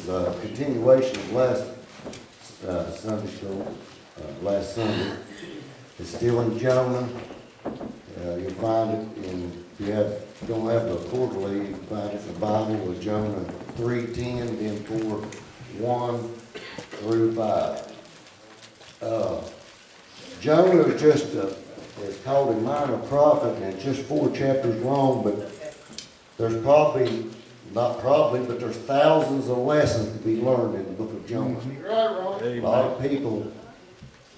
is a continuation of last Sunday school, last Sunday. It's still in Jonah. You'll find it in, if you don't have the quarterly, you can find it in the Bible with Jonah 3:10, then 4:1 through 5. Jonah is just it's called a minor prophet, and it's just 4 chapters long, but there's probably, not probably, but there's thousands of lessons to be learned in the book of Jonah. A lot of people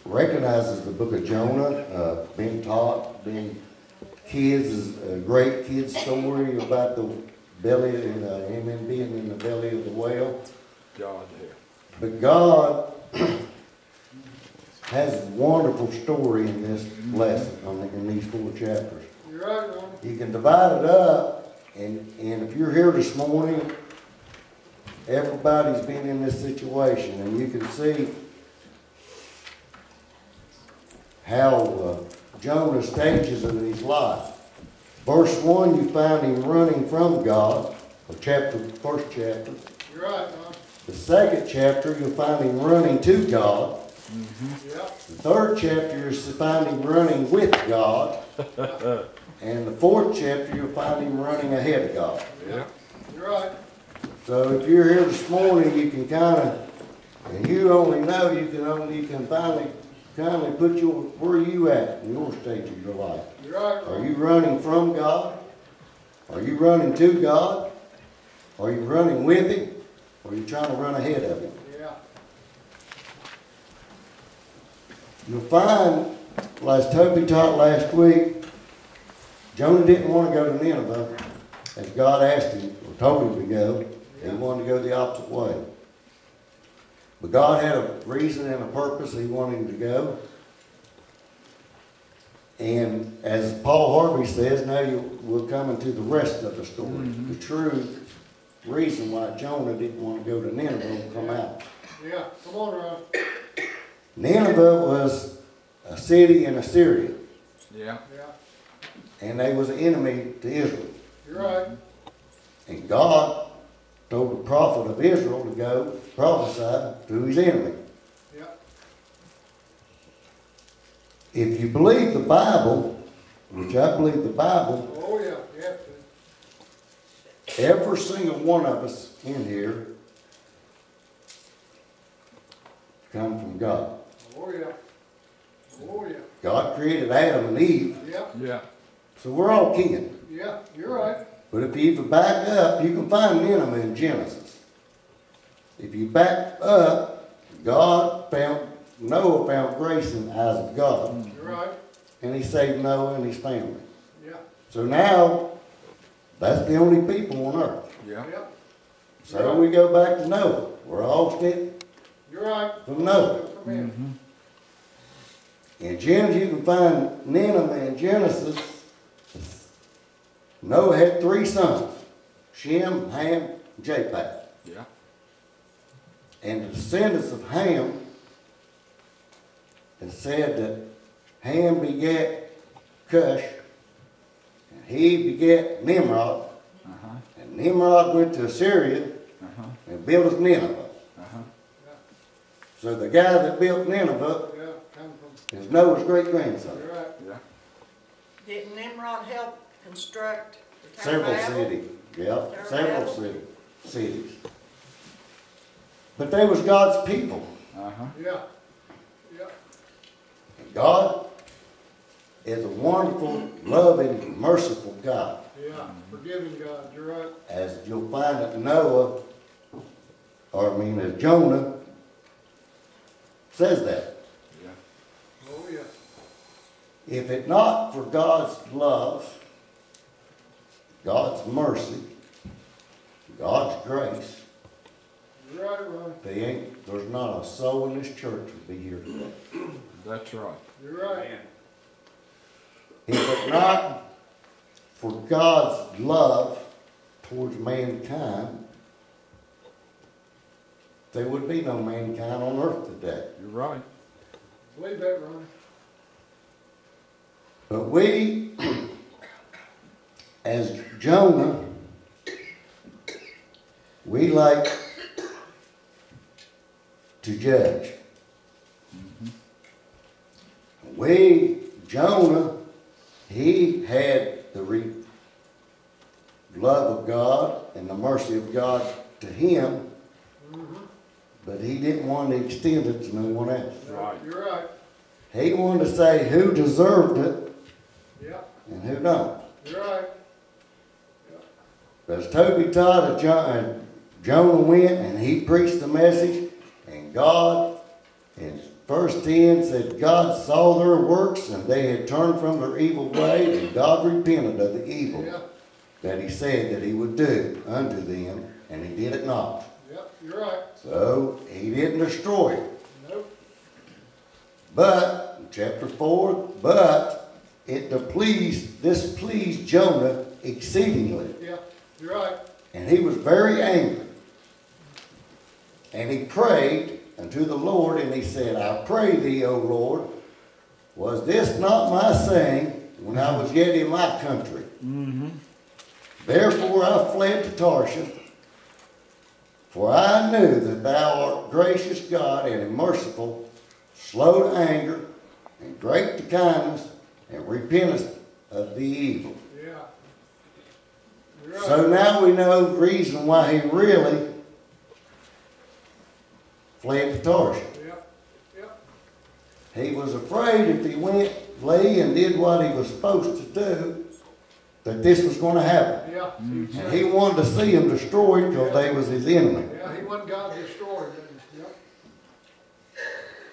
recognizes the book of Jonah, being taught, being kids is a great kid's story about the belly, him being in the belly of the whale. But God has a wonderful story in this lesson, in these 4 chapters. You're right, Ron. You can divide it up, and if you're here this morning, everybody's been in this situation, and you can see how Jonah stages it in his life. Verse 1, you find him running from God, first chapter. You're right, Ron. The 2nd chapter, you'll find him running to God. Yep. The 3rd chapter, you'll find him running with God. And the 4th chapter, you'll find him running ahead of God. Yeah. You're right. So if you're here this morning, you can kind of, and you only know, you can finally put where are you at in your stage of your life? You're right, Are you running from God? Are you running to God? Are you running with Him? Or are you trying to run ahead of Him? Yeah. You'll find, as Toby taught last week, Jonah didn't want to go to Nineveh as God asked him or told him to go. He wanted to go the opposite way. But God had a reason and a purpose He wanted him to go. And as Paul Harvey says, now we'll come into the rest of the story. The true reason why Jonah didn't want to go to Nineveh will come out. Yeah, come on, Ron. Nineveh was a city in Assyria. Yeah. And they was an enemy to Israel. You're right. And God told the prophet of Israel to go prophesy to his enemy. Yeah. If you believe the Bible, which I believe the Bible, Oh, yeah, you have to. every single one of us in here come from God. Oh, yeah. Oh, yeah. God created Adam and Eve, Yeah. so we're all kin. Yeah, you're right. But if you back up, you can find Nineveh in Genesis. If you back up, Noah found grace in the eyes of God. You're right. And He saved Noah and his family. Yeah. So now, that's the only people on earth. Yeah. So we go back to Noah. We're all still You're right. from Noah. From him. In Genesis, you can find Nineveh in Genesis. Noah had 3 sons, Shem, Ham, and Japheth. Yeah. And the descendants of Ham, it said that Ham begat Cush, and he begat Nimrod, and Nimrod went to Assyria and built us Nineveh. So the guy that built Nineveh is Noah's great-grandson. You're right. Yeah. Didn't Nimrod help construct the Several Tower of cities. Yeah, Tower of several Babel? cities. But they was God's people. Yeah. Yeah. And God is a wonderful, loving, merciful God. Yeah. Forgiving God. You're right. As you'll find that Noah, as Jonah says that. Oh, yeah. If it not for God's love, God's mercy, God's grace, You're right, Ron. there's not a soul in this church would be here today. That's right. You're right. If it not for God's love towards mankind, there would be no mankind on earth today. You're right. Believe that, Ron. But we, as Jonah, we like to judge. Jonah, he had the love of God and the mercy of God to him, but he didn't want to extend it to no one else. Right. You're right. He wanted to say who deserved it Yep. and who don't. You're right. As Toby taught, Jonah went and he preached the message, and God, in verse 10 said, God saw their works and they had turned from their evil way, and God repented of the evil that he said that he would do unto them, and he did it not. Yep, you're right. So he didn't destroy it. Nope. But, chapter 4, but it displeased Jonah exceedingly. Yeah, you're right. And he was very angry. And he prayed unto the Lord, and he said, I pray thee, O Lord, was this not my saying when I was yet in my country? Therefore I fled to Tarshish, for I knew that thou art gracious God and merciful, slow to anger, and great to kindness, and repentest of the evil. Yeah. You're right. So now we know the reason why he really fled to Tarshish. Yep. Yep. He was afraid if he went, lay, and did what he was supposed to do, that this was going to happen. Yeah. And he wanted to see them destroyed because they was his enemy. Yeah, he wanted God destroyed, didn't he?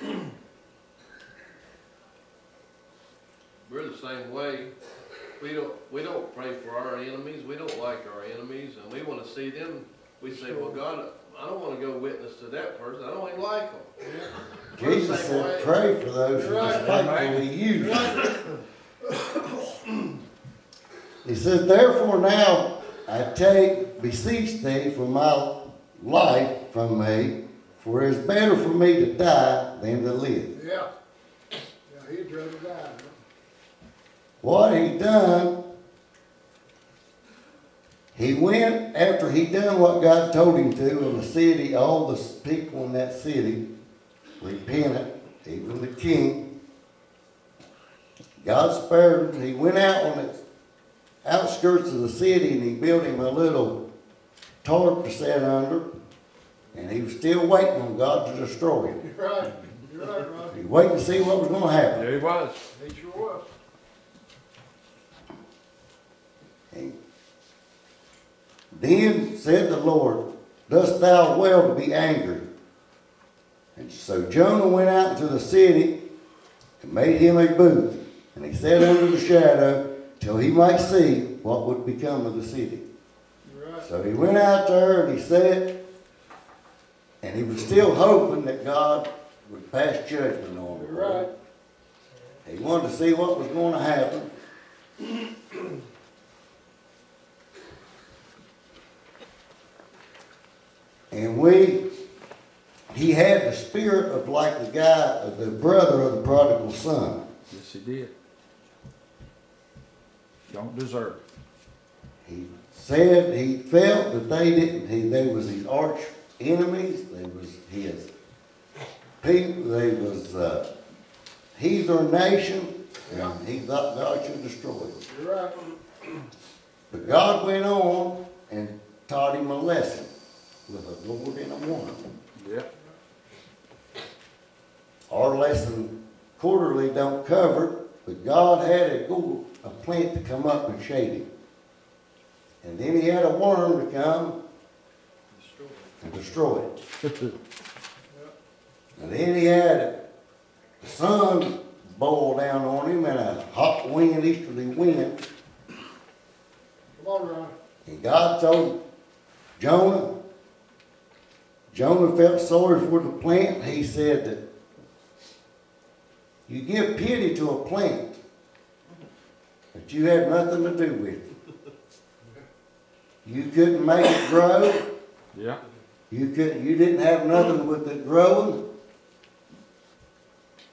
Yep. We're the same way. We don't pray for our enemies. We don't like our enemies, and we want to see them. We say, well, God, I don't want to go witness to that person. I don't even like them. Yeah. Jesus said, pray for those who despitefully use you. He says, therefore now I beseech thee for my life from me, for it is better for me to die than to live. Yeah. Yeah, he'd rather die. Huh? What he done, he went after he done what God told him to in the city. All the people in that city repented, even the king. God spared him. He went out on the outskirts of the city and he built him a little tarp to sit under, and he was still waiting on God to destroy him. You're right. You're right, Ronnie. He was waiting to see what was going to happen. There he was. He sure was. And then said the Lord, dost thou well to be angry? And so Jonah went out into the city and made him a booth, and he sat under the shadow till he might see what would become of the city. Right. So he went out there and he sat, and he was still hoping that God would pass judgment on him. You're right. He wanted to see what was going to happen. And he had the spirit of like the brother of the prodigal son. Yes, he did. Don't deserve it. He said he felt that they was his arch enemies, they was his people, they was heathen nation, and he thought God should destroy them. You're right. But God went on and taught him a lesson with a Lord and a woman. Yep. Our lesson quarterly don't cover it, but God had a plant to come up and shade him. And then he had a worm to come and destroy it. And then he had the sun boil down on him and a hot wind, easterly wind. Come on, Ronnie. And God told Jonah felt sorry for the plant. He said that you give pity to a plant that you had nothing to do with. You couldn't make it grow. Yeah. You didn't have nothing with it growing.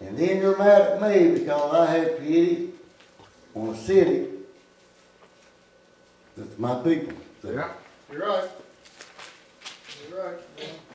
And then you're mad at me because I had pity on a city that's my people. Yeah. You're right. You're right.